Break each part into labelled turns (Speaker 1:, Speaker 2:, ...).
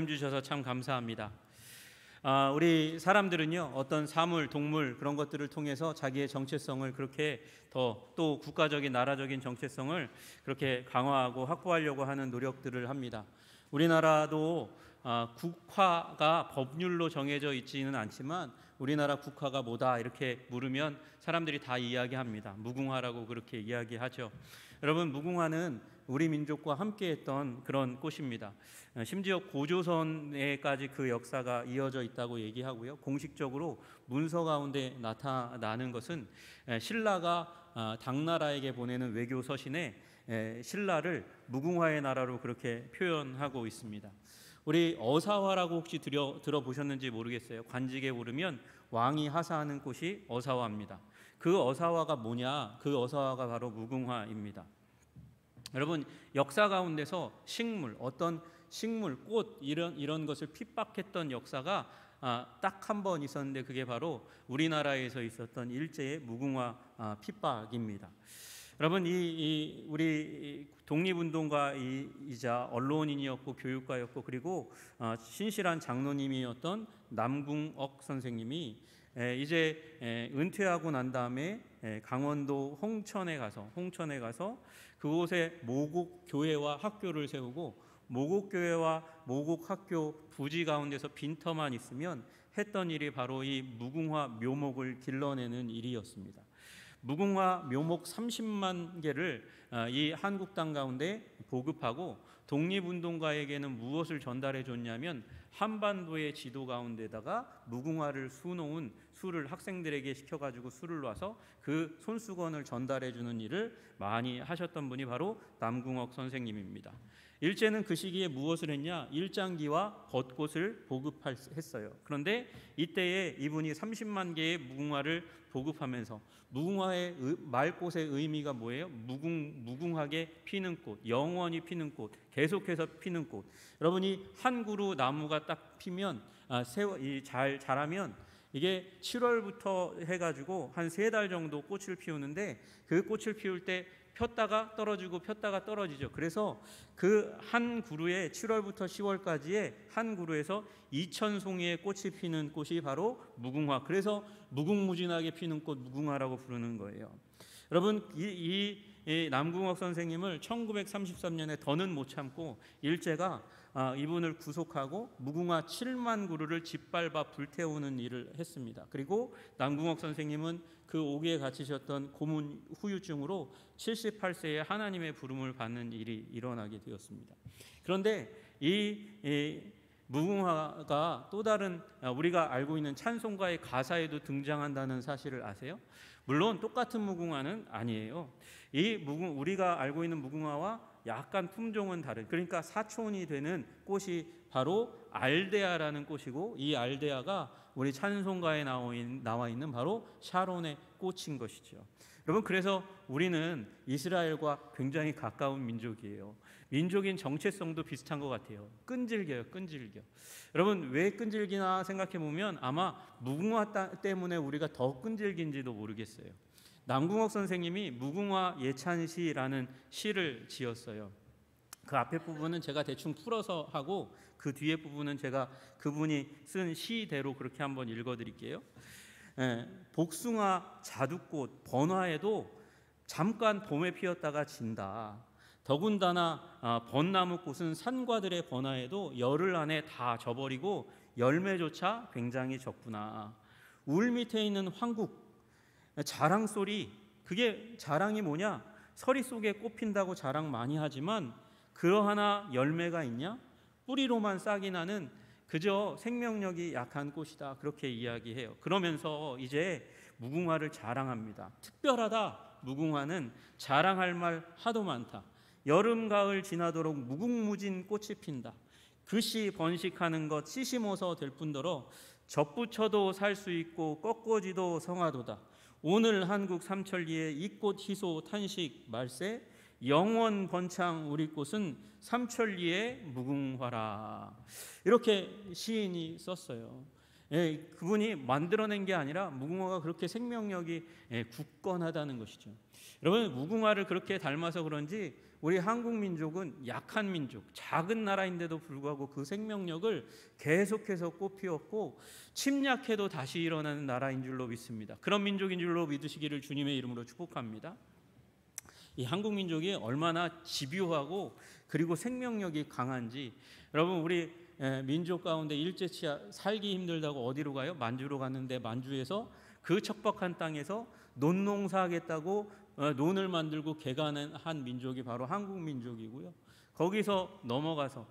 Speaker 1: 말씀 주셔서 참 감사합니다. 우리 사람들은요, 어떤 사물, 동물 그런 것들을 통해서 자기의 정체성을 그렇게 또 국가적인 나라적인 정체성을 그렇게 강화하고 확보하려고 하는 노력들을 합니다. 우리나라도 국화가 법률로 정해져 있지는 않지만 우리나라 국화가 뭐다 이렇게 물으면 사람들이 다 이야기합니다. 무궁화라고 그렇게 이야기하죠. 여러분, 무궁화는 우리 민족과 함께했던 그런 꽃입니다. 심지어 고조선에까지 그 역사가 이어져 있다고 얘기하고요. 공식적으로 문서 가운데 나타나는 것은 신라가 당나라에게 보내는 외교 서신에 신라를 무궁화의 나라로 그렇게 표현하고 있습니다. 우리 어사화라고 혹시 들어보셨는지 모르겠어요. 관직에 오르면 왕이 하사하는 꽃이 어사화입니다. 그 어사화가 뭐냐? 그 어사화가 바로 무궁화입니다. 여러분, 역사 가운데서 식물, 어떤 식물, 꽃 이런 것을 핍박했던 역사가 딱 한 번 있었는데 그게 바로 우리나라에서 있었던 일제의 무궁화 핍박입니다. 여러분, 우리 독립운동가이자 언론인이었고 교육가였고 그리고 신실한 장로님이었던 남궁옥 선생님이 이제 은퇴하고 난 다음에 강원도 홍천에 가서 그곳에 모곡교회와 학교를 세우고 모곡교회와 모곡학교 부지 가운데서 빈터만 있으면 했던 일이 바로 이 무궁화 묘목을 길러내는 일이었습니다. 무궁화 묘목 30만 개를 이 한국 땅 가운데 보급하고 독립운동가에게는 무엇을 전달해 줬냐면 한반도의 지도 가운데다가 무궁화를 수놓은 수를 학생들에게 시켜가지고 수를 놔서 그 손수건을 전달해 주는 일을 많이 하셨던 분이 바로 남궁옥 선생님입니다. 일제는 그 시기에 무엇을 했냐? 일장기와 벚꽃을 보급했어요. 그런데 이때에 이분이 30만 개의 무궁화를 보급하면서 무궁화의 말꽃의 의미가 뭐예요? 무궁하게 피는 꽃, 영원히 피는 꽃, 계속해서 피는 꽃. 여러분이 한 그루 나무가 딱 피면 잘 자라면 이게 7월부터 해가지고 한 3달 정도 꽃을 피우는데 그 꽃을 피울 때 폈다가 떨어지고 폈다가 떨어지죠. 그래서 그 한 그루에 7월부터 10월까지의 한 그루에서 2,000송이의 꽃이 피는 꽃이 바로 무궁화. 그래서 무궁무진하게 피는 꽃 무궁화라고 부르는 거예요. 여러분, 이 남궁옥 선생님을 1933년에 더는 못 참고 일제가 이분을 구속하고 무궁화 7만 그루를 짓밟아 불태우는 일을 했습니다. 그리고 남궁옥 선생님은 그 옥에 갇히셨던 고문 후유증으로 78세에 하나님의 부름을 받는 일이 일어나게 되었습니다. 그런데 이 무궁화가 또 다른 우리가 알고 있는 찬송가의 가사에도 등장한다는 사실을 아세요? 물론 똑같은 무궁화는 아니에요. 우리가 알고 있는 무궁화와 약간 품종은 다른, 그러니까 사촌이 되는 꽃이 바로 알데아라는 꽃이고, 이 알데아가 우리 찬송가에 나와 있는 바로 샤론의 꽃인 것이죠. 여러분, 그래서 우리는 이스라엘과 굉장히 가까운 민족이에요. 민족인 정체성도 비슷한 것 같아요. 끈질겨요. 여러분, 왜 끈질기나 생각해 보면 아마 무궁화 때문에 우리가 더 끈질긴지도 모르겠어요. 남궁옥 선생님이 무궁화 예찬시라는 시를 지었어요. 그 앞에 부분은 제가 대충 풀어서 하고 그 뒤에 부분은 제가 그분이 쓴 시대로 그렇게 한번 읽어드릴게요. 복숭아, 자두꽃, 번화에도 잠깐 봄에 피었다가 진다. 더군다나 벚나무꽃은 산과들의 번화에도 열흘 안에 다 져버리고 열매조차 굉장히 적구나. 울 밑에 있는 황국, 자랑소리, 그게 자랑이 뭐냐? 서리 속에 꽃 핀다고 자랑 많이 하지만 그러하나 열매가 있냐? 뿌리로만 싹이 나는 그저 생명력이 약한 꽃이다, 그렇게 이야기해요. 그러면서 이제 무궁화를 자랑합니다. 특별하다, 무궁화는 자랑할 말 하도 많다. 여름 가을 지나도록 무궁무진 꽃이 핀다. 그씨 번식하는 것 씨 심어서 될 뿐더러 접붙여도 살 수 있고 꺾어지도 성하도다. 오늘 한국 삼천리에 이 꽃 희소 탄식 말세, 영원 번창 우리 꽃은 삼천리의 무궁화라. 이렇게 시인이 썼어요. 그분이 만들어낸 게 아니라 무궁화가 그렇게 생명력이 굳건하다는 것이죠. 여러분, 무궁화를 그렇게 닮아서 그런지 우리 한국 민족은 약한 민족, 작은 나라인데도 불구하고 그 생명력을 계속해서 꽃피웠고 침략해도 다시 일어나는 나라인 줄로 믿습니다. 그런 민족인 줄로 믿으시기를 주님의 이름으로 축복합니다. 이 한국 민족이 얼마나 집요하고 그리고 생명력이 강한지, 여러분 우리 민족 가운데 일제치 살기 힘들다고 어디로 가요? 만주로 갔는데 만주에서 그 척박한 땅에서 논농사하겠다고 논을 만들고 개간한 민족이 바로 한국 민족이고요. 거기서 넘어가서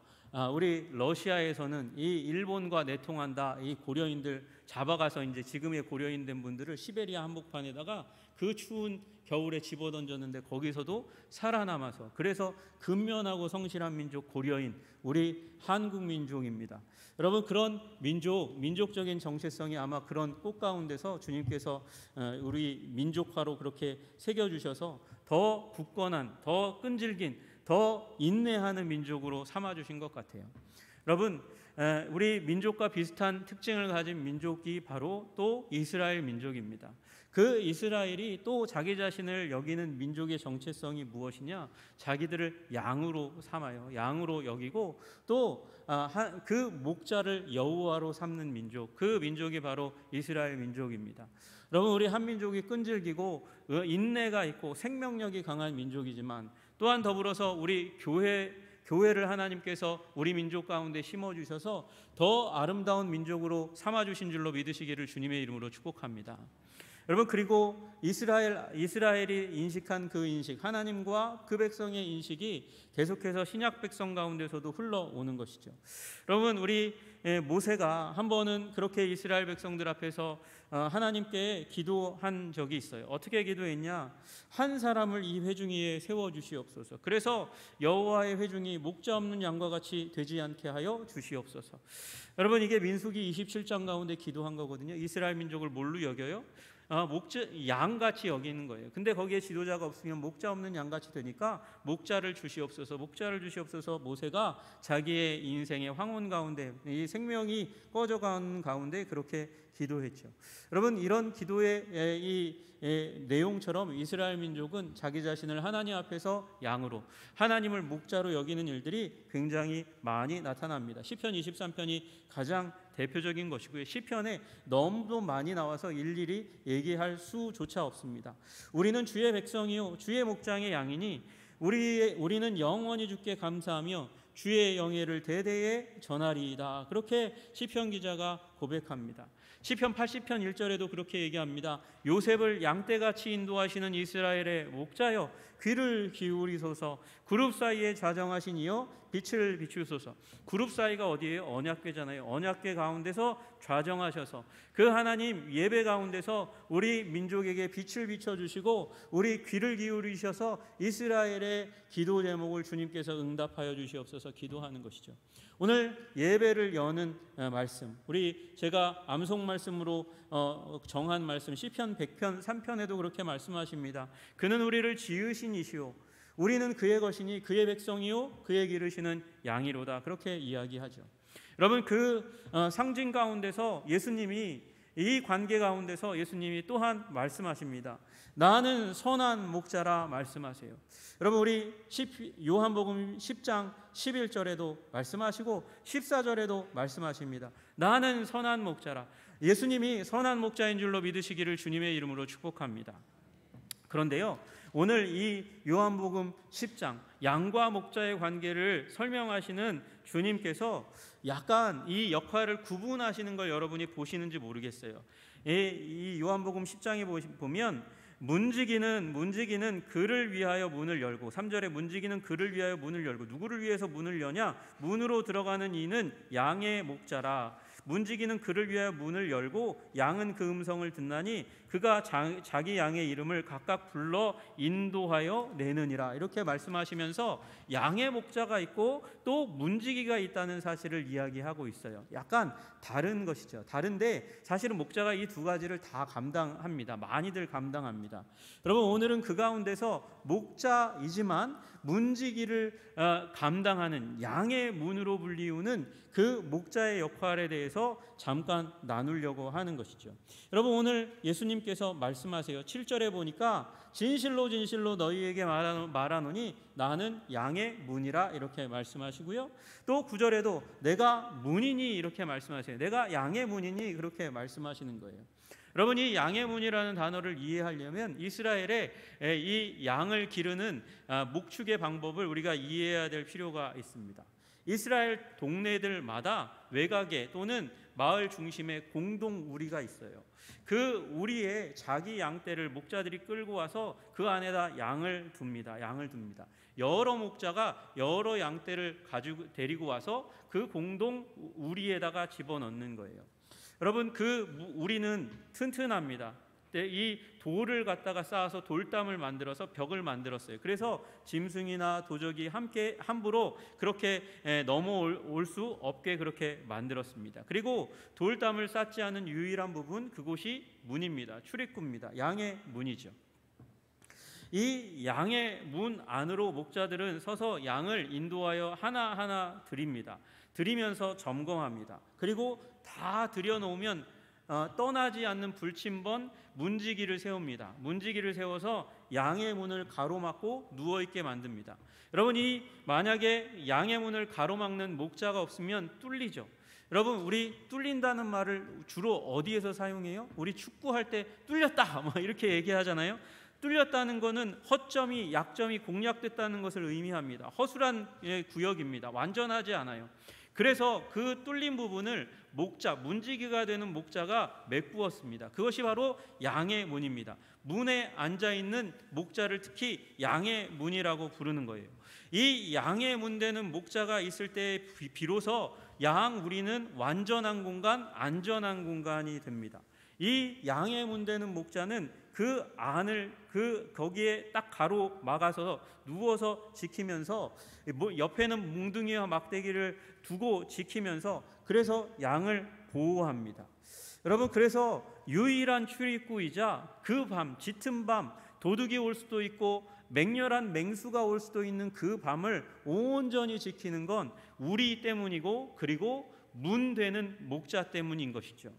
Speaker 1: 우리 러시아에서는 이 일본과 내통한다 이 고려인들 잡아가서 이제 지금의 고려인 된 분들을 시베리아 한복판에다가 그 추운 겨울에 집어던졌는데 거기서도 살아남아서, 그래서 근면하고 성실한 민족 고려인 우리 한국 민족입니다. 여러분 그런 민족적인 정체성이 아마 그런 꽃 가운데서 주님께서 우리 민족화로 그렇게 새겨주셔서 더 굳건한, 더 끈질긴, 더 인내하는 민족으로 삼아주신 것 같아요. 여러분 우리 민족과 비슷한 특징을 가진 민족이 바로 또 이스라엘 민족입니다. 그 이스라엘이 또 자기 자신을 여기는 민족의 정체성이 무엇이냐? 자기들을 양으로 삼아요. 양으로 여기고 또 그 목자를 여호와로 삼는 민족, 그 민족이 바로 이스라엘 민족입니다. 여러분 우리 한민족이 끈질기고 인내가 있고 생명력이 강한 민족이지만 또한 더불어서 우리 교회를 하나님께서 우리 민족 가운데 심어주셔서 더 아름다운 민족으로 삼아주신 줄로 믿으시기를 주님의 이름으로 축복합니다. 여러분 그리고 이스라엘이 인식한 그 인식, 하나님과 그 백성의 인식이 계속해서 신약 백성 가운데서도 흘러오는 것이죠. 여러분 우리 모세가 한 번은 그렇게 이스라엘 백성들 앞에서 하나님께 기도한 적이 있어요. 어떻게 기도했냐? 한 사람을 이 회중위에 세워주시옵소서. 그래서 여호와의 회중이 목자 없는 양과 같이 되지 않게 하여 주시옵소서. 여러분 이게 민수기 27장 가운데 기도한 거거든요. 이스라엘 민족을 뭘로 여겨요? 양같이 여기는 거예요. 근데 거기에 지도자가 없으면 목자 없는 양같이 되니까 목자를 주시옵소서, 목자를 주시옵소서. 모세가 자기의 인생의 황혼 가운데, 이 생명이 꺼져가는 가운데 그렇게 기도했죠. 여러분 이런 기도의 이 내용처럼 이스라엘 민족은 자기 자신을 하나님 앞에서 양으로, 하나님을 목자로 여기는 일들이 굉장히 많이 나타납니다. 시편 23편이 가장 대표적인 것이고요. 시편에 너무 많이 나와서 일일이 얘기할 수조차 없습니다. 우리는 주의 백성이요 주의 목장의 양이니 우리는 영원히 주께 감사하며 주의 영예를 대대에 전하리이다. 그렇게 시편 기자가 고백합니다. 시편 80편 1절에도 그렇게 얘기합니다. 요셉을 양떼같이 인도하시는 이스라엘의 목자여 귀를 기울이소서. 그룹 사이에 좌정하신 이여 빛을 비추소서. 그룹 사이가 어디예요? 언약궤잖아요. 언약궤 가운데서 좌정하셔서 그 하나님 예배 가운데서 우리 민족에게 빛을 비춰주시고 우리 귀를 기울이셔서 이스라엘의 기도 제목을 주님께서 응답하여 주시옵소서 기도하는 것이죠. 오늘 예배를 여는 말씀, 제가 암송 말씀으로 정한 말씀 시편 100편 3편에도 그렇게 말씀하십니다. 그는 우리를 지으신 이시오 우리는 그의 것이니 그의 백성이요 그의 기르시는 양이로다. 그렇게 이야기하죠. 여러분 그 상징 가운데서 예수님이, 이 관계 가운데서 예수님이 또한 말씀하십니다. 나는 선한 목자라 말씀하세요. 여러분 우리 요한복음 10장 11절에도 말씀하시고 14절에도 말씀하십니다. 나는 선한 목자라. 예수님이 선한 목자인 줄로 믿으시기를 주님의 이름으로 축복합니다. 그런데요 오늘 이 요한복음 10장 양과 목자의 관계를 설명하시는 주님께서 약간 이 역할을 구분하시는 걸 여러분이 보시는지 모르겠어요. 이 요한복음 10장에 보면 문지기는 그를 위하여 문을 열고, 3절에 문지기는 그를 위하여 문을 열고, 누구를 위해서 문을 여냐? 문으로 들어가는 이는 양의 목자라. 문지기는 그를 위하여 문을 열고 양은 그 음성을 듣나니 그가 자기 양의 이름을 각각 불러 인도하여 내느니라. 이렇게 말씀하시면서 양의 목자가 있고 또 문지기가 있다는 사실을 이야기하고 있어요. 약간 다른 것이죠. 다른데 사실은 목자가 이 두 가지를 다 감당합니다. 많이들 감당합니다. 여러분 오늘은 그 가운데서 목자이지만 문지기를 감당하는 양의 문으로 불리우는 그 목자의 역할에 대해서 잠깐 나누려고 하는 것이죠. 여러분, 오늘 예수님께서 말씀하세요. 7절에 보니까 진실로 진실로 너희에게 말하노니 나는 양의 문이라 이렇게 말씀하시고요. 또 9절에도 내가 문이니 이렇게 말씀하세요. 내가 양의 문이니 그렇게 말씀하시는 거예요. 여러분, 이 양의 문이라는 단어를 이해하려면 이스라엘의 이 양을 기르는 목축의 방법을 우리가 이해해야 될 필요가 있습니다. 이스라엘 동네들마다 외곽에 또는 마을 중심에 공동 우리가 있어요. 그 우리에 자기 양떼를 목자들이 끌고 와서 그 안에다 양을 둡니다. 여러 목자가 여러 양떼를 데리고 와서 그 공동 우리에다가 집어넣는 거예요. 여러분, 그 우리는 튼튼합니다. 이 돌을 갖다가 쌓아서 돌담을 만들어서 벽을 만들었어요. 그래서 짐승이나 도적이 함께 함부로 그렇게 넘어올 수 없게 그렇게 만들었습니다. 그리고 돌담을 쌓지 않은 유일한 부분, 그곳이 문입니다. 출입구입니다. 양의 문이죠. 이 양의 문 안으로 목자들은 서서 양을 인도하여 하나하나 드리면서 점검합니다. 그리고 다 들여놓으면 떠나지 않는 불침번 문지기를 세웁니다. 문지기를 세워서 양의 문을 가로막고 누워있게 만듭니다. 여러분, 만약에 양의 문을 가로막는 목자가 없으면 뚫리죠. 여러분, 우리 뚫린다는 말을 주로 어디에서 사용해요? 우리 축구할 때 뚫렸다 뭐 이렇게 얘기하잖아요. 뚫렸다는 것은 허점이, 약점이 공략됐다는 것을 의미합니다. 허술한 구역입니다. 완전하지 않아요. 그래서 그 뚫린 부분을 문지기가 되는 목자가 메꾸었습니다. 그것이 바로 양의 문입니다. 문에 앉아있는 목자를 특히 양의 문이라고 부르는 거예요. 이 양의 문 되는 목자가 있을 때 비로소 양 우리는 완전한 공간, 안전한 공간이 됩니다. 이 양의 문 되는 목자는 그 안을 거기에 딱 가로 막아서 누워서 지키면서 옆에는 뭉둥이와 막대기를 두고 지키면서 그래서 양을 보호합니다. 여러분, 그래서 유일한 출입구이자 그 밤, 짙은 밤, 도둑이 올 수도 있고 맹렬한 맹수가 올 수도 있는 그 밤을 온전히 지키는 건 우리 때문이고 그리고 문 되는 목자 때문인 것이죠.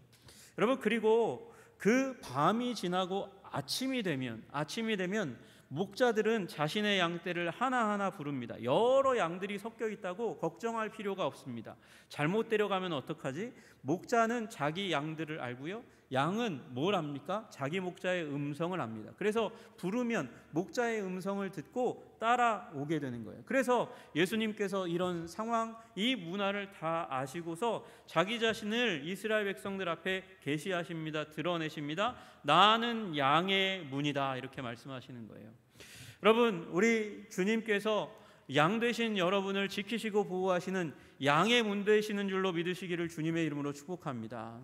Speaker 1: 여러분, 그리고 그 밤이 지나고 아침이 되면 목자들은 자신의 양떼를 하나하나 부릅니다. 여러 양들이 섞여 있다고 걱정할 필요가 없습니다. 잘못 데려가면 어떡하지? 목자는 자기 양들을 알고요. 양은 뭘 압니까? 자기 목자의 음성을 압니다. 그래서 부르면 목자의 음성을 듣고 따라오게 되는 거예요. 그래서 예수님께서 이런 상황, 이 문화를 다 아시고서 자기 자신을 이스라엘 백성들 앞에 계시하십니다. 드러내십니다. 나는 양의 문이다 이렇게 말씀하시는 거예요. 여러분, 우리 주님께서 양 되신 여러분을 지키시고 보호하시는 양의 문 되시는 줄로 믿으시기를 주님의 이름으로 축복합니다.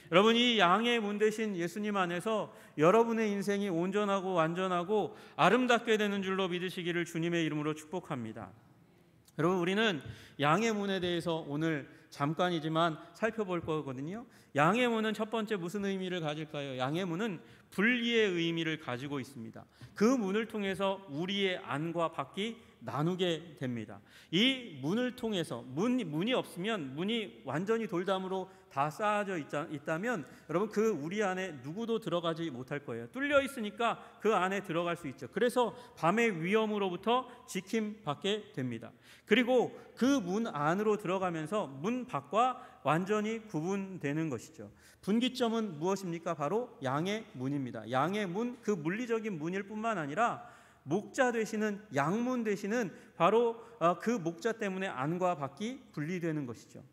Speaker 1: 여러분, 이 양의 문 되신 예수님 안에서 여러분의 인생이 온전하고 완전하고 아름답게 되는 줄로 믿으시기를 주님의 이름으로 축복합니다. 여러분, 우리는 양의 문에 대해서 오늘 잠깐이지만 살펴볼 거거든요. 양의 문은 첫 번째 무슨 의미를 가질까요? 양의 문은 분리의 의미를 가지고 있습니다. 그 문을 통해서 우리의 안과 밖이 나누게 됩니다. 이 문을 통해서 문이 없으면, 문이 완전히 돌담으로 다 쌓아져 있다면 여러분, 그 우리 안에 누구도 들어가지 못할 거예요. 뚫려 있으니까 그 안에 들어갈 수 있죠. 그래서 밤의 위험으로부터 지킴받게 됩니다. 그리고 그 문 안으로 들어가면서 문 밖과 완전히 구분되는 것이죠. 분기점은 무엇입니까? 바로 양의 문입니다. 양의 문, 그 물리적인 문일 뿐만 아니라 목자 되시는 양문 되시는 바로 그 목자 때문에 안과 밖이 분리되는 것이죠.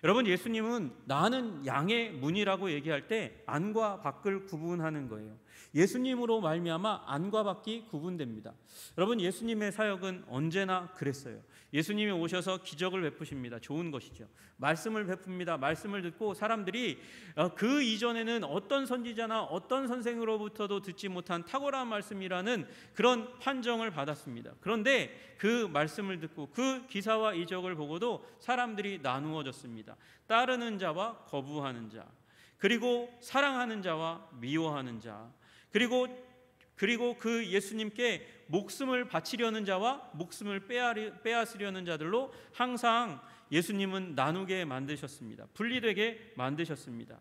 Speaker 1: 여러분, 예수님은 나는 양의 문이라고 얘기할 때 안과 밖을 구분하는 거예요. 예수님으로 말미암아 안과 밖이 구분됩니다. 여러분, 예수님의 사역은 언제나 그랬어요. 예수님이 오셔서 기적을 베푸십니다. 좋은 것이죠. 말씀을 베풉니다. 말씀을 듣고 사람들이 그 이전에는 어떤 선지자나 어떤 선생으로부터도 듣지 못한 탁월한 말씀이라는 그런 판정을 받았습니다. 그런데 그 말씀을 듣고 그 기사와 이적을 보고도 사람들이 나누어졌습니다. 따르는 자와 거부하는 자, 그리고 사랑하는 자와 미워하는 자, 그리고 그 예수님께 목숨을 바치려는 자와 목숨을 빼앗으려는 자들로 항상 예수님은 나누게 만드셨습니다. 분리되게 만드셨습니다.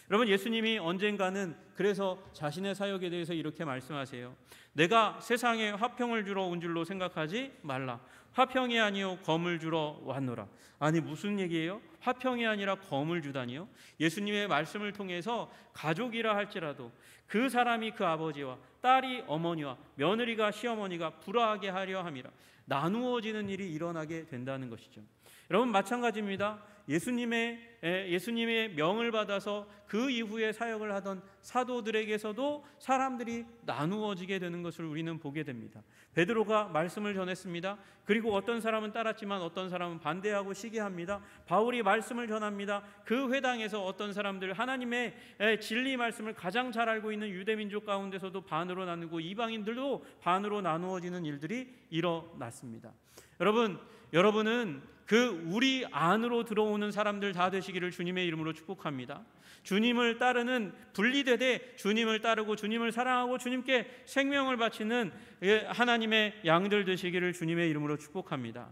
Speaker 1: 여러분, 예수님이 언젠가는 그래서 자신의 사역에 대해서 이렇게 말씀하세요. 내가 세상에 화평을 주러 온 줄로 생각하지 말라. 화평이 아니요 검을 주러 왔노라. 아니, 무슨 얘기예요? 화평이 아니라 검을 주다니요? 예수님의 말씀을 통해서 가족이라 할지라도 그 사람이 그 아버지와 딸이 어머니와 며느리가 시어머니가 불화하게 하려 함이라. 나누어지는 일이 일어나게 된다는 것이죠. 여러분, 마찬가지입니다. 예수님의 명을 받아서 그 이후에 사역을 하던 사도들에게서도 사람들이 나누어지게 되는 것을 우리는 보게 됩니다. 베드로가 말씀을 전했습니다. 그리고 어떤 사람은 따랐지만 어떤 사람은 반대하고 시기합니다. 바울이 말씀을 전합니다. 그 회당에서 어떤 사람들, 하나님의 진리 말씀을 가장 잘 알고 있는 유대민족 가운데서도 반으로 나누고 이방인들도 반으로 나누어지는 일들이 일어났습니다. 여러분은 그 우리 안으로 들어오는 사람들 다 되시기를 주님의 이름으로 축복합니다. 주님을 따르는, 분리되되 주님을 따르고 주님을 사랑하고 주님께 생명을 바치는 하나님의 양들 되시기를 주님의 이름으로 축복합니다.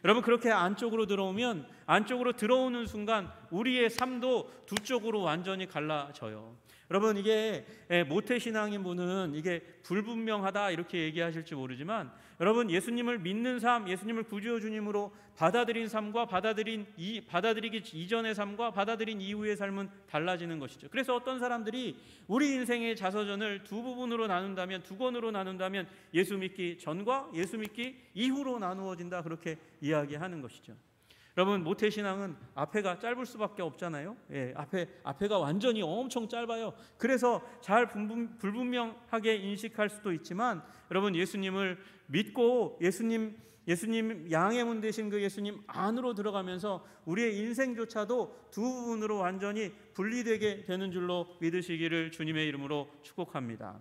Speaker 1: 여러분, 그렇게 안쪽으로 들어오면, 안쪽으로 들어오는 순간 우리의 삶도 두 쪽으로 완전히 갈라져요. 여러분, 이게 모태신앙인 분은 이게 불분명하다 이렇게 얘기하실지 모르지만, 여러분, 예수님을 믿는 삶, 예수님을 구주여 주님으로 받아들인 삶과 받아들이기 이전의 삶과 받아들인 이후의 삶은 달라지는 것이죠. 그래서 어떤 사람들이 우리 인생의 자서전을 두 부분으로 나눈다면, 두 권으로 나눈다면 예수 믿기 전과 예수 믿기 이후로 나누어진다, 그렇게 이야기하는 것이죠. 여러분, 모태신앙은 앞에가 짧을 수밖에 없잖아요. 앞에가 완전히 엄청 짧아요. 그래서 잘 불분명하게 인식할 수도 있지만, 여러분, 예수님을 믿고 예수님 양의 문 되신 그 예수님 안으로 들어가면서 우리의 인생조차도 두 부분으로 완전히 분리되게 되는 줄로 믿으시기를 주님의 이름으로 축복합니다.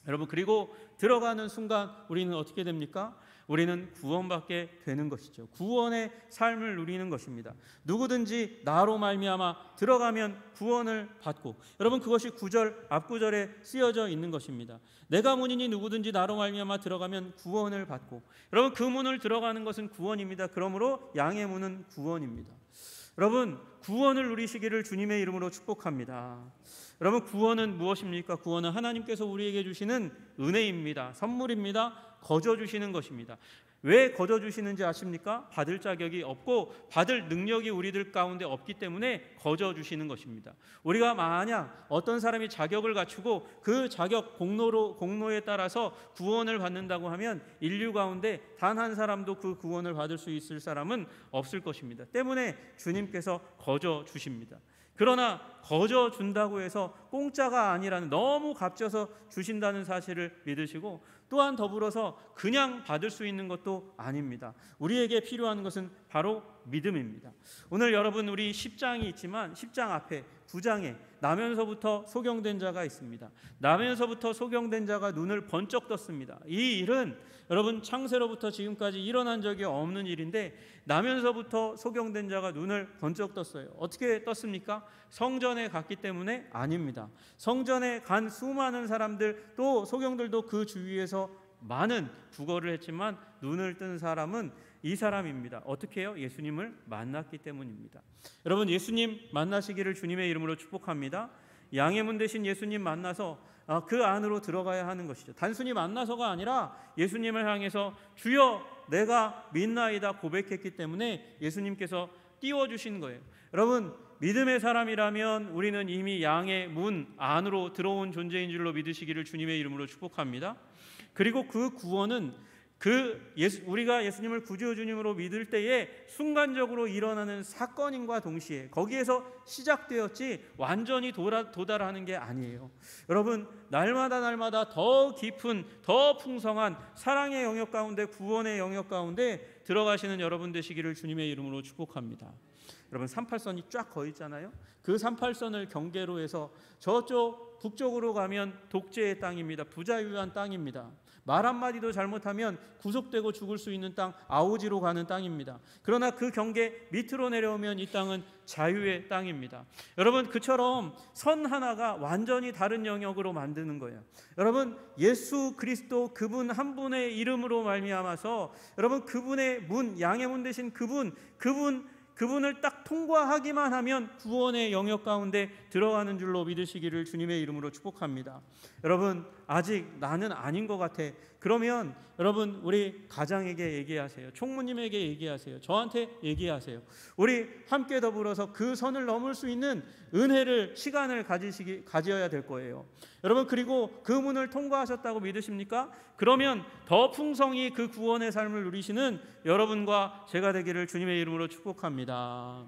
Speaker 1: 여러분, 그리고 들어가는 순간 우리는 어떻게 됩니까? 우리는 구원받게 되는 것이죠. 구원의 삶을 누리는 것입니다. 누구든지 나로 말미암아 들어가면 구원을 받고, 여러분, 그것이 9절 앞구절에 쓰여져 있는 것입니다. 내가 문이니 누구든지 나로 말미암아 들어가면 구원을 받고. 여러분, 그 문을 들어가는 것은 구원입니다. 그러므로 양의 문은 구원입니다. 여러분, 구원을 누리시기를 주님의 이름으로 축복합니다. 여러분, 구원은 무엇입니까? 구원은 하나님께서 우리에게 주시는 은혜입니다. 선물입니다. 거저 주시는 것입니다. 왜 거저 주시는지 아십니까? 받을 자격이 없고 받을 능력이 우리들 가운데 없기 때문에 거저 주시는 것입니다. 우리가 만약 어떤 사람이 자격을 갖추고 그 자격 공로에 따라서 구원을 받는다고 하면 인류 가운데 단 한 사람도 그 구원을 받을 수 있을 사람은 없을 것입니다. 때문에 주님께서 거저 주십니다. 그러나 거저 준다고 해서 공짜가 아니라는, 너무 값져서 주신다는 사실을 믿으시고, 또한 더불어서 그냥 받을 수 있는 것도 아닙니다. 우리에게 필요한 것은 바로 믿음입니다. 오늘 여러분, 우리 10장이 있지만 10장 앞에 9장에 나면서부터 소경된 자가 있습니다. 나면서부터 소경된 자가 눈을 번쩍 떴습니다. 이 일은 여러분, 창세로부터 지금까지 일어난 적이 없는 일인데, 나면서부터 소경된 자가 눈을 번쩍 떴어요. 어떻게 떴습니까? 성전에 갔기 때문에 아닙니다. 성전에 간 수많은 사람들, 또 소경들도 그 주위에서 많은 구걸을 했지만 눈을 뜬 사람은 이 사람입니다. 어떻게 해요? 예수님을 만났기 때문입니다. 여러분, 예수님 만나시기를 주님의 이름으로 축복합니다. 양의 문 되신 예수님 만나서 그 안으로 들어가야 하는 것이죠. 단순히 만나서가 아니라 예수님을 향해서 주여 내가 믿나이다 고백했기 때문에 예수님께서 띄워주신 거예요. 여러분, 믿음의 사람이라면 우리는 이미 양의 문 안으로 들어온 존재인 줄로 믿으시기를 주님의 이름으로 축복합니다. 그리고 그 구원은 우리가 예수님을 구주 주님으로 믿을 때에 순간적으로 일어나는 사건인과 동시에 거기에서 시작되었지 완전히 도달하는 게 아니에요. 여러분, 날마다 더 깊은, 더 풍성한 사랑의 영역 가운데, 구원의 영역 가운데 들어가시는 여러분 되시기를 주님의 이름으로 축복합니다. 여러분, 38선이 쫙 거 있잖아요. 그 38선을 경계로 해서 저쪽 북쪽으로 가면 독재의 땅입니다. 부자유한 땅입니다. 말 한마디도 잘못하면 구속되고 죽을 수 있는 땅, 아오지로 가는 땅입니다. 그러나 그 경계 밑으로 내려오면 이 땅은 자유의 땅입니다. 여러분, 그처럼 선 하나가 완전히 다른 영역으로 만드는 거예요. 여러분, 예수 그리스도 그분 한 분의 이름으로 말미암아서 여러분, 그분의 문, 양의 문 되신 그분 그분을 딱 통과하기만 하면 구원의 영역 가운데 들어가는 줄로 믿으시기를 주님의 이름으로 축복합니다. 여러분, 아직 나는 아닌 것 같아. 그러면 여러분, 우리 가장에게 얘기하세요. 총무님에게 얘기하세요. 저한테 얘기하세요. 우리 함께 더불어서 그 선을 넘을 수 있는 은혜를, 시간을 가져야 될 거예요. 여러분, 그리고 그 문을 통과하셨다고 믿으십니까? 그러면 더 풍성히 그 구원의 삶을 누리시는 여러분과 제가 되기를 주님의 이름으로 축복합니다.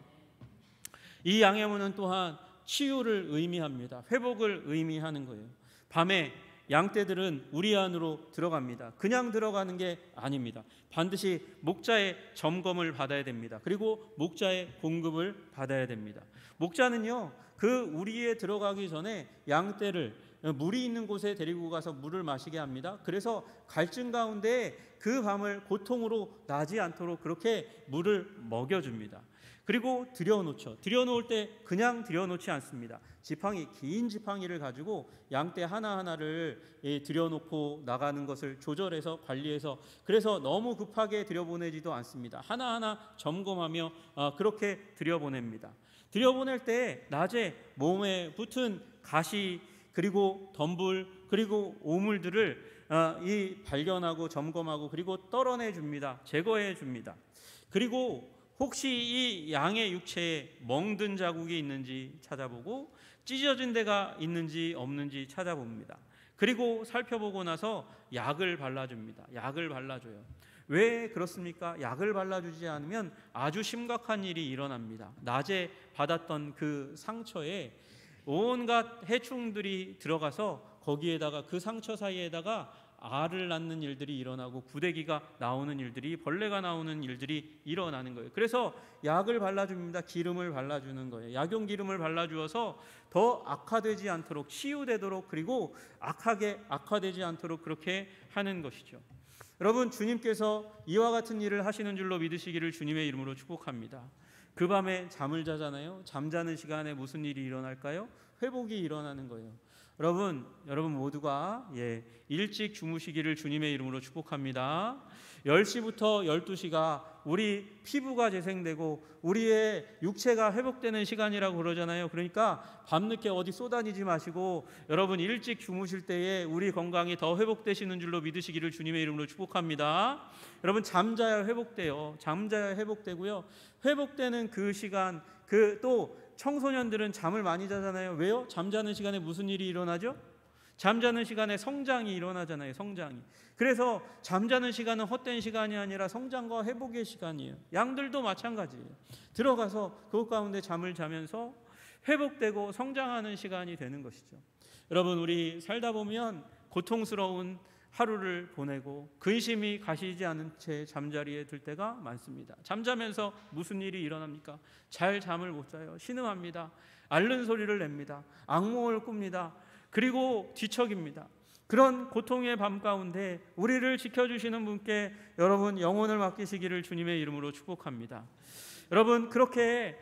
Speaker 1: 이 양의 문은 또한 치유를 의미합니다. 회복을 의미하는 거예요. 밤에 양떼들은 우리 안으로 들어갑니다. 그냥 들어가는 게 아닙니다. 반드시 목자의 점검을 받아야 됩니다. 그리고 목자의 공급을 받아야 됩니다. 목자는요, 그 우리에 들어가기 전에 양떼를 물이 있는 곳에 데리고 가서 물을 마시게 합니다. 그래서 갈증 가운데 그 밤을 고통으로 나지 않도록 그렇게 물을 먹여줍니다. 그리고 들여놓죠. 들여놓을 때 그냥 들여놓지 않습니다. 지팡이, 긴 지팡이를 가지고 양떼 하나하나를 들여놓고 나가는 것을 조절해서 관리해서, 그래서 너무 급하게 들여보내지도 않습니다. 하나하나 점검하며 그렇게 들여보냅니다. 들여보낼 때 낮에 몸에 붙은 가시, 그리고 덤불, 그리고 오물들을 발견하고 점검하고 그리고 떨어내 줍니다. 제거해 줍니다. 그리고 혹시 이 양의 육체에 멍든 자국이 있는지 찾아보고 찢어진 데가 있는지 없는지 찾아봅니다. 그리고 살펴보고 나서 약을 발라줍니다. 약을 발라줘요. 왜 그렇습니까? 약을 발라주지 않으면 아주 심각한 일이 일어납니다. 낮에 받았던 그 상처에 온갖 해충들이 들어가서 거기에다가 그 상처 사이에다가 알을 낳는 일들이 일어나고 구데기가 나오는 일들이, 벌레가 나오는 일들이 일어나는 거예요. 그래서 약을 발라줍니다. 기름을 발라주는 거예요. 약용 기름을 발라주어서 더 악화되지 않도록, 치유되도록, 그리고 악화되지 않도록 그렇게 하는 것이죠. 여러분, 주님께서 이와 같은 일을 하시는 줄로 믿으시기를 주님의 이름으로 축복합니다. 그 밤에 잠을 자잖아요. 잠자는 시간에 무슨 일이 일어날까요? 회복이 일어나는 거예요. 여러분 모두가 일찍 주무시기를 주님의 이름으로 축복합니다. 10시부터 12시가 우리 피부가 재생되고 우리의 육체가 회복되는 시간이라고 그러잖아요. 그러니까 밤늦게 어디 쏘다니지 마시고 여러분 일찍 주무실 때에 우리 건강이 더 회복되시는 줄로 믿으시기를 주님의 이름으로 축복합니다. 여러분, 잠자야 회복돼요. 잠자야 회복되고요. 회복되는 그 시간, 또 청소년들은 잠을 많이 자잖아요. 왜요? 잠자는 시간에 무슨 일이 일어나죠? 잠자는 시간에 성장이 일어나잖아요. 성장이. 그래서 잠자는 시간은 헛된 시간이 아니라 성장과 회복의 시간이에요. 양들도 마찬가지예요. 들어가서 그것 가운데 잠을 자면서 회복되고 성장하는 시간이 되는 것이죠. 여러분, 우리 살다 보면 고통스러운 하루를 보내고 근심이 가시지 않은 채 잠자리에 들 때가 많습니다. 잠자면서 무슨 일이 일어납니까? 잘 잠을 못 자요. 신음합니다. 앓는 소리를 냅니다. 악몽을 꿉니다. 그리고 뒤척입니다. 그런 고통의 밤 가운데 우리를 지켜주시는 분께 여러분 영혼을 맡기시기를 주님의 이름으로 축복합니다. 여러분, 그렇게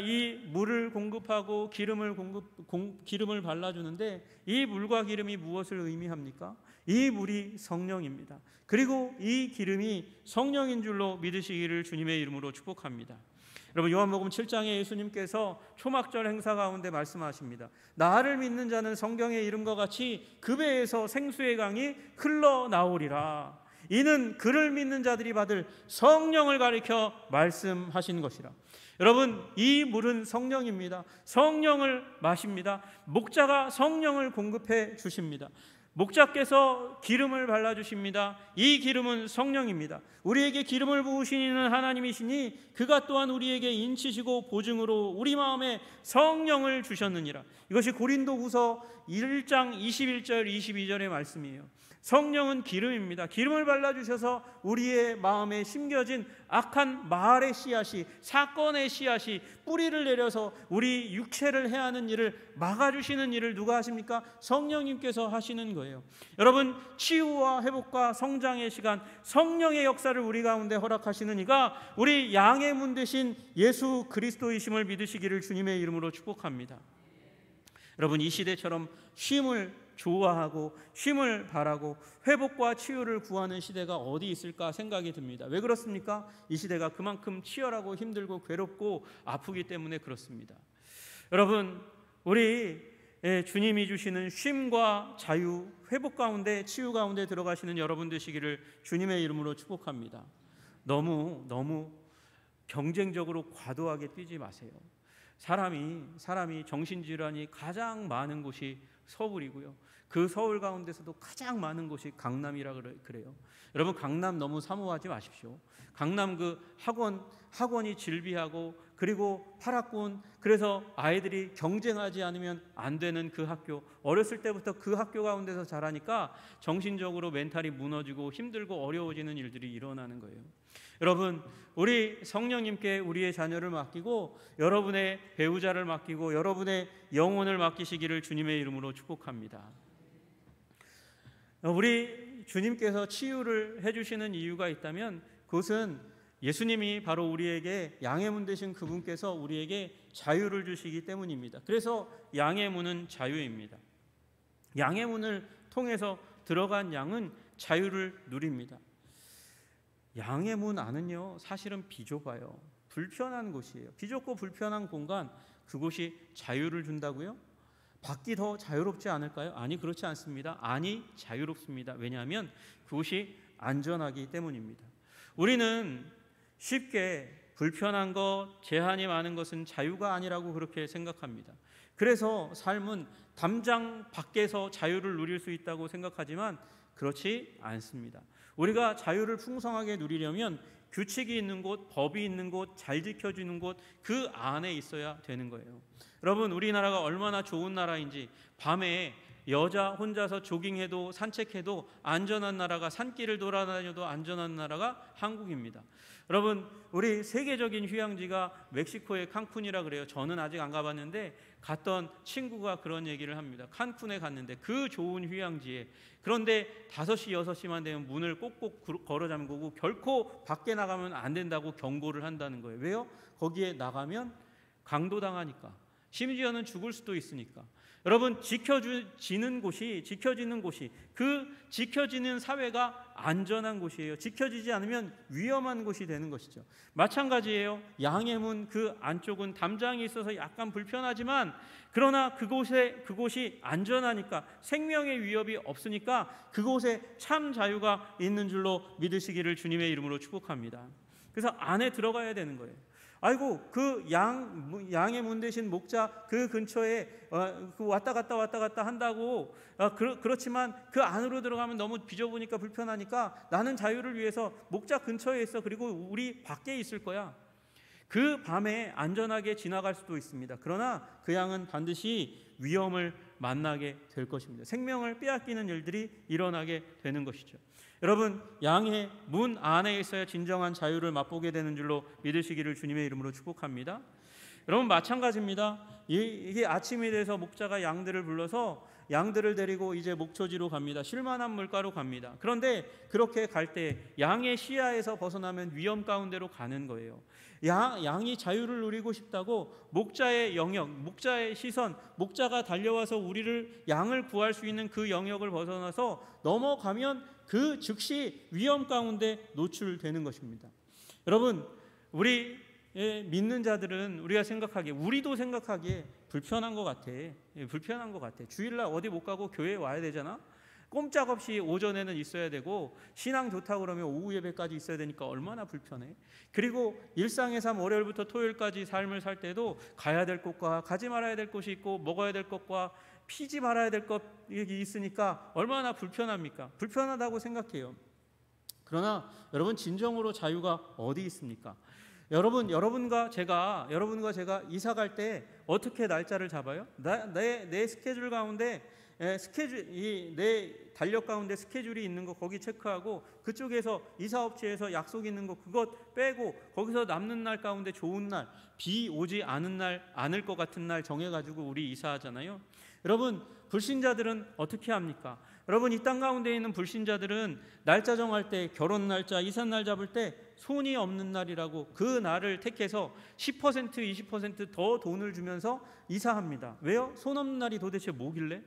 Speaker 1: 이 물을 공급하고 기름을 발라주는데 이 물과 기름이 무엇을 의미합니까? 이 물이 성령입니다. 그리고 이 기름이 성령인 줄로 믿으시기를 주님의 이름으로 축복합니다. 여러분, 요한복음 7장에 예수님께서 초막절 행사 가운데 말씀하십니다. 나를 믿는 자는 성경의 이름과 같이 그 배에서 생수의 강이 흘러나오리라. 이는 그를 믿는 자들이 받을 성령을 가리켜 말씀하신 것이라. 여러분, 이 물은 성령입니다. 성령을 마십니다. 목자가 성령을 공급해 주십니다. 목자께서 기름을 발라주십니다. 이 기름은 성령입니다. 우리에게 기름을 부으신 이는 하나님이시니 그가 또한 우리에게 인치시고 보증으로 우리 마음에 성령을 주셨느니라. 이것이 고린도후서 1장 21절 22절의 말씀이에요. 성령은 기름입니다. 기름을 발라주셔서 우리의 마음에 심겨진 악한 말의 씨앗이, 사건의 씨앗이 뿌리를 내려서 우리 육체를 해하는 일을 막아주시는 일을 누가 하십니까? 성령님께서 하시는 거예요. 여러분, 치유와 회복과 성장의 시간, 성령의 역사를 우리 가운데 허락하시는 이가 우리 양의 문 되신 예수 그리스도이심을 믿으시기를 주님의 이름으로 축복합니다. 여러분, 이 시대처럼 쉼을 좋아하고 쉼을 바라고 회복과 치유를 구하는 시대가 어디 있을까 생각이 듭니다. 왜 그렇습니까? 이 시대가 그만큼 치열하고 힘들고 괴롭고 아프기 때문에 그렇습니다. 여러분, 우리 주님이 주시는 쉼과 자유, 회복 가운데, 치유 가운데 들어가시는 여러분 되시기를 주님의 이름으로 축복합니다. 너무 경쟁적으로 과도하게 뛰지 마세요. 사람이 정신질환이 가장 많은 곳이 서울이고요. 그 서울 가운데서도 가장 많은 곳이 강남이라 그래요. 여러분, 강남 너무 사모하지 마십시오. 강남 그 학원이 질비하고 그리고 파랗군, 그래서 아이들이 경쟁하지 않으면 안 되는 그 학교, 어렸을 때부터 그 학교 가운데서 자라니까 정신적으로 멘탈이 무너지고 힘들고 어려워지는 일들이 일어나는 거예요. 여러분, 우리 성령님께 우리의 자녀를 맡기고 여러분의 배우자를 맡기고 여러분의 영혼을 맡기시기를 주님의 이름으로 축복합니다. 우리 주님께서 치유를 해주시는 이유가 있다면 그것은 예수님이 바로 우리에게 양의 문 되신 그분께서 우리에게 자유를 주시기 때문입니다. 그래서 양의 문은 자유입니다. 양의 문을 통해서 들어간 양은 자유를 누립니다. 양의 문 안은요, 사실은 비좁아요. 불편한 곳이에요. 비좁고 불편한 공간, 그곳이 자유를 준다고요? 밖이 더 자유롭지 않을까요? 아니, 그렇지 않습니다. 아니, 자유롭습니다. 왜냐하면 그곳이 안전하기 때문입니다. 우리는 쉽게 불편한 것, 제한이 많은 것은 자유가 아니라고 그렇게 생각합니다. 그래서 삶은 담장 밖에서 자유를 누릴 수 있다고 생각하지만 그렇지 않습니다. 우리가 자유를 풍성하게 누리려면 규칙이 있는 곳, 법이 있는 곳, 잘 지켜지는 곳, 그 안에 있어야 되는 거예요. 여러분, 우리나라가 얼마나 좋은 나라인지, 밤에 여자 혼자서 조깅해도 산책해도 안전한 나라가, 산길을 돌아다녀도 안전한 나라가 한국입니다. 여러분, 우리 세계적인 휴양지가 멕시코의 칸쿤이라 그래요. 저는 아직 안 가봤는데 갔던 친구가 그런 얘기를 합니다. 칸쿤에 갔는데 그 좋은 휴양지에, 그런데 5시, 6시만 되면 문을 꼭꼭 걸어 잠그고 결코 밖에 나가면 안 된다고 경고를 한다는 거예요. 왜요? 거기에 나가면 강도당하니까, 심지어는 죽을 수도 있으니까. 여러분, 지켜지는 곳이, 그 지켜지는 사회가 안전한 곳이에요. 지켜지지 않으면 위험한 곳이 되는 것이죠. 마찬가지예요. 양의 문 그 안쪽은 담장이 있어서 약간 불편하지만, 그러나 그곳이 안전하니까, 생명의 위협이 없으니까 그곳에 참 자유가 있는 줄로 믿으시기를 주님의 이름으로 축복합니다. 그래서 안에 들어가야 되는 거예요. 아이고, 그 양의 문 대신 목자 그 근처에 왔다 갔다 한다고, 그렇지만 그 안으로 들어가면 너무 비좁으니까 불편하니까 나는 자유를 위해서 목자 근처에 있어. 그리고 우리 밖에 있을 거야. 그 밤에 안전하게 지나갈 수도 있습니다. 그러나 그 양은 반드시 위험을 만나게 될 것입니다. 생명을 빼앗기는 일들이 일어나게 되는 것이죠. 여러분, 양의 문 안에 있어야 진정한 자유를 맛보게 되는 줄로 믿으시기를 주님의 이름으로 축복합니다. 여러분, 마찬가지입니다. 이게 아침이 돼서 목자가 양들을 불러서 양들을 데리고 이제 목초지로 갑니다. 쉴만한 물가로 갑니다. 그런데 그렇게 갈 때 양의 시야에서 벗어나면 위험 가운데로 가는 거예요. 양이 자유를 누리고 싶다고 목자의 영역, 목자의 시선, 목자가 달려와서 양을 구할 수 있는 그 영역을 벗어나서 넘어가면 그 즉시 위험 가운데 노출되는 것입니다. 여러분, 우리 믿는 자들은 우리도 생각하기에 불편한 것 같아. 주일날 어디 못 가고 교회에 와야 되잖아. 꼼짝없이 오전에는 있어야 되고, 신앙 좋다고 그러면 오후 예배까지 있어야 되니까 얼마나 불편해. 그리고 일상의 삶, 월요일부터 토요일까지 삶을 살 때도 가야 될 곳과 가지 말아야 될 곳이 있고, 먹어야 될 것과 피지 말아야 될 것이 있으니까 얼마나 불편합니까? 불편하다고 생각해요. 그러나 여러분, 진정으로 자유가 어디 있습니까? 여러분과 제가 이사 갈 때 어떻게 날짜를 잡아요? 내 스케줄 가운데 내 달력 가운데 스케줄이 있는 거 거기 체크하고, 그쪽에서 이사업체에서 약속 있는 거 그것 빼고, 거기서 남는 날 가운데 좋은 날, 비 오지 않을 것 같은 날 정해가지고 우리 이사하잖아요. 여러분, 불신자들은 어떻게 합니까? 여러분, 이 땅 가운데 있는 불신자들은 날짜 정할 때, 결혼 날짜, 이삿날 잡을 때 손이 없는 날이라고 그 날을 택해서 10% 20% 더 돈을 주면서 이사합니다. 왜요? 손 없는 날이 도대체 뭐길래?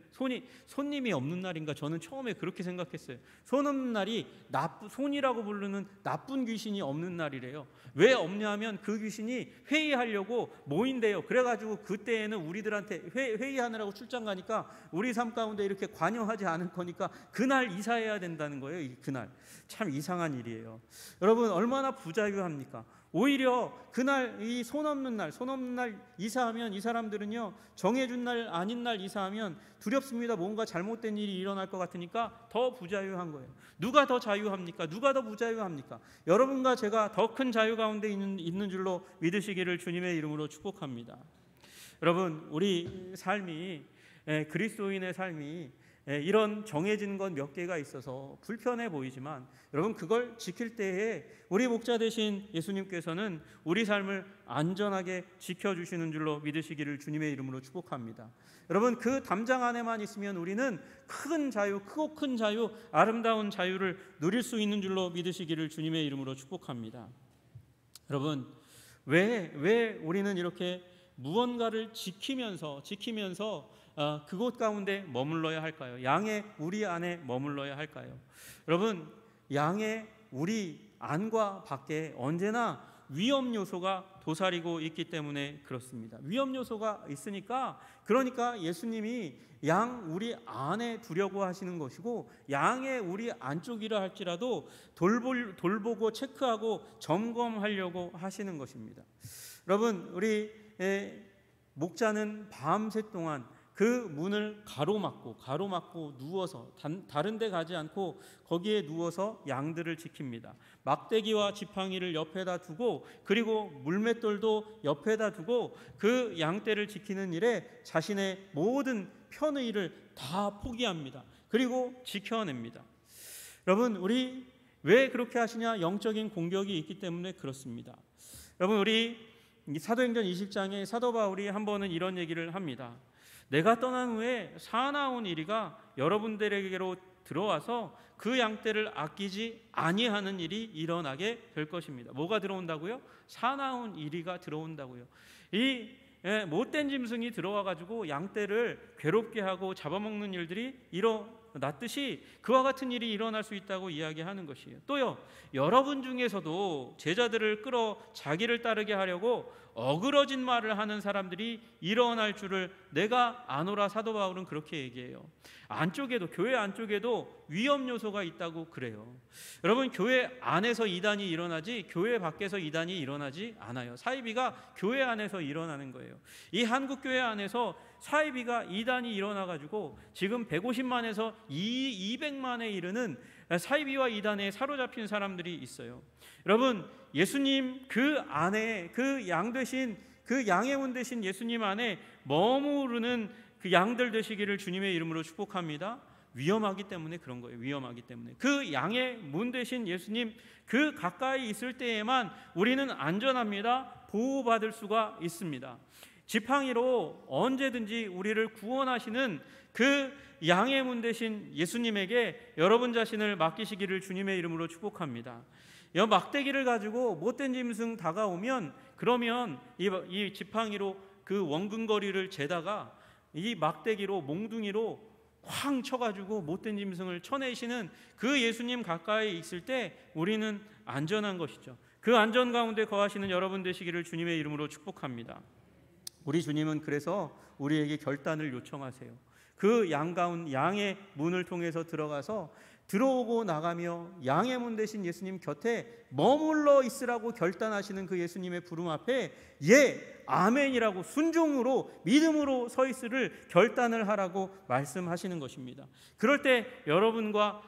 Speaker 1: 손님이 없는 날인가? 저는 처음에 그렇게 생각했어요. 손 없는 날이 손이라고 부르는 나쁜 귀신이 없는 날이래요. 왜 없냐 하면 그 귀신이 회의하려고 모인대요. 그래가지고 그때에는 우리들한테 회의하느라고 출장 가니까 우리 삶 가운데 이렇게 관여하지 않을 거니까 그날 이사해야 된다는 거예요. 그날. 참 이상한 일이에요. 여러분, 얼마나 부자유합니까? 오히려 그날 이 손 없는 날 이사하면 이 사람들은요, 정해준 날 아닌 날 이사하면 두렵습니다. 뭔가 잘못된 일이 일어날 것 같으니까 더 부자유한 거예요. 누가 더 자유합니까? 누가 더 부자유합니까? 여러분과 제가 더 큰 자유 가운데 있는 줄로 믿으시기를 주님의 이름으로 축복합니다. 여러분, 우리 삶이, 그리스도인의 삶이 이런 정해진 것 몇 개가 있어서 불편해 보이지만 여러분, 그걸 지킬 때에 우리 목자 되신 예수님께서는 우리 삶을 안전하게 지켜주시는 줄로 믿으시기를 주님의 이름으로 축복합니다. 여러분, 그 담장 안에만 있으면 우리는 크고 큰 자유, 아름다운 자유를 누릴 수 있는 줄로 믿으시기를 주님의 이름으로 축복합니다. 여러분, 왜 우리는 이렇게 무언가를 지키면서 그곳 가운데 머물러야 할까요? 양의 우리 안에 머물러야 할까요? 여러분, 양의 우리 안과 밖에 언제나 위험 요소가 도사리고 있기 때문에 그렇습니다. 위험 요소가 있으니까, 그러니까 예수님이 양 우리 안에 두려고 하시는 것이고, 양의 우리 안쪽이라 할지라도 돌보고 체크하고 점검하려고 하시는 것입니다. 여러분, 우리 목자는 밤새 동안 그 문을 가로막고 누워서 다른 데 가지 않고 거기에 누워서 양들을 지킵니다. 막대기와 지팡이를 옆에다 두고, 그리고 물맷돌도 옆에다 두고 그 양떼를 지키는 일에 자신의 모든 편의를 다 포기합니다. 그리고 지켜냅니다. 여러분, 우리 왜 그렇게 하시냐? 영적인 공격이 있기 때문에 그렇습니다. 여러분, 우리 사도행전 20장에 사도 바울이 한 번은 이런 얘기를 합니다. 내가 떠난 후에 사나운 이리가 여러분들에게로 들어와서 그 양떼를 아끼지 아니하는 일이 일어나게 될 것입니다. 뭐가 들어온다고요? 사나운 이리가 들어온다고요. 이 못된 짐승이 들어와가지고 양떼를 괴롭게 하고 잡아먹는 일들이 일어났듯이 그와 같은 일이 일어날 수 있다고 이야기하는 것이에요. 또요, 여러분 중에서도 제자들을 끌어 자기를 따르게 하려고 어그러진 말을 하는 사람들이 일어날 줄을 내가 아노라. 사도 바울은 그렇게 얘기해요. 교회 안쪽에도 위험 요소가 있다고 그래요. 여러분, 교회 안에서 이단이 일어나지 교회 밖에서 이단이 일어나지 않아요. 사이비가 교회 안에서 일어나는 거예요. 이 한국 교회 안에서 사이비가 이단이 일어나가지고 지금 150만에서 200만에 이르는 사이비와 이단에 사로잡힌 사람들이 있어요. 여러분, 예수님 그 안에 그 양의 문 되신 예수님 안에 머무르는 그 양들 되시기를 주님의 이름으로 축복합니다. 위험하기 때문에 그런 거예요. 위험하기 때문에 그 양의 문 되신 예수님 그 가까이 있을 때에만 우리는 안전합니다. 보호받을 수가 있습니다. 지팡이로 언제든지 우리를 구원하시는 그 양의 문 되신 예수님에게 여러분 자신을 맡기시기를 주님의 이름으로 축복합니다. 이 막대기를 가지고 못된 짐승 다가오면 그러면 이 지팡이로 그 원근거리를 재다가 이 막대기로 몽둥이로 쾅 쳐가지고 못된 짐승을 쳐내시는 그 예수님 가까이 있을 때 우리는 안전한 것이죠. 그 안전 가운데 거하시는 여러분 되시기를 주님의 이름으로 축복합니다. 우리 주님은 그래서 우리에게 결단을 요청하세요. 그 양의 문을 통해서 들어오고 나가며 양의 문 되신 예수님 곁에 머물러 있으라고 결단하시는 그 예수님의 부름 앞에 아멘이라고 순종으로 믿음으로 서 있으를 결단을 하라고 말씀하시는 것입니다. 그럴 때 여러분과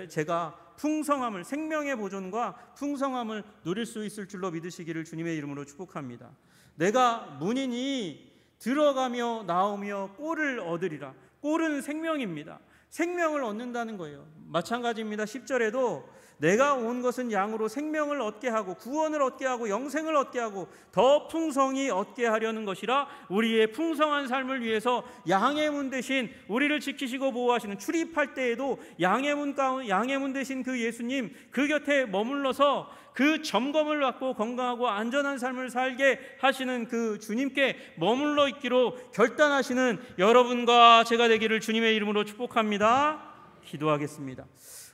Speaker 1: 제가 풍성함을, 생명의 보존과 풍성함을 누릴 수 있을 줄로 믿으시기를 주님의 이름으로 축복합니다. 내가 문이니 들어가며 나오며 꼴을 얻으리라. 꼴은 생명입니다. 생명을 얻는다는 거예요. 마찬가지입니다. 10절에도 내가 온 것은 양으로 생명을 얻게 하고 구원을 얻게 하고 영생을 얻게 하고 더 풍성히 얻게 하려는 것이라. 우리의 풍성한 삶을 위해서 양의 문 대신 우리를 지키시고 보호하시는, 출입할 때에도 양의 문 대신 그 예수님 그 곁에 머물러서 그 점검을 받고 건강하고 안전한 삶을 살게 하시는 그 주님께 머물러 있기로 결단하시는 여러분과 제가 되기를 주님의 이름으로 축복합니다. 기도하겠습니다.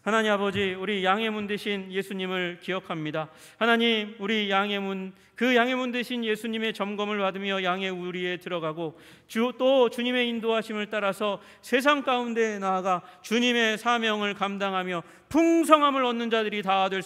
Speaker 1: 하나님 아버지, 우리 양의 문 되신 예수님을 기억합니다. 하나님, 우리 양의 문, 그 양의 문 되신 예수님의 점검을 받으며 양의 우리에 들어가고 또 주님의 인도하심을 따라서 세상 가운데 나아가 주님의 사명을 감당하며 풍성함을 얻는 자들이 다 될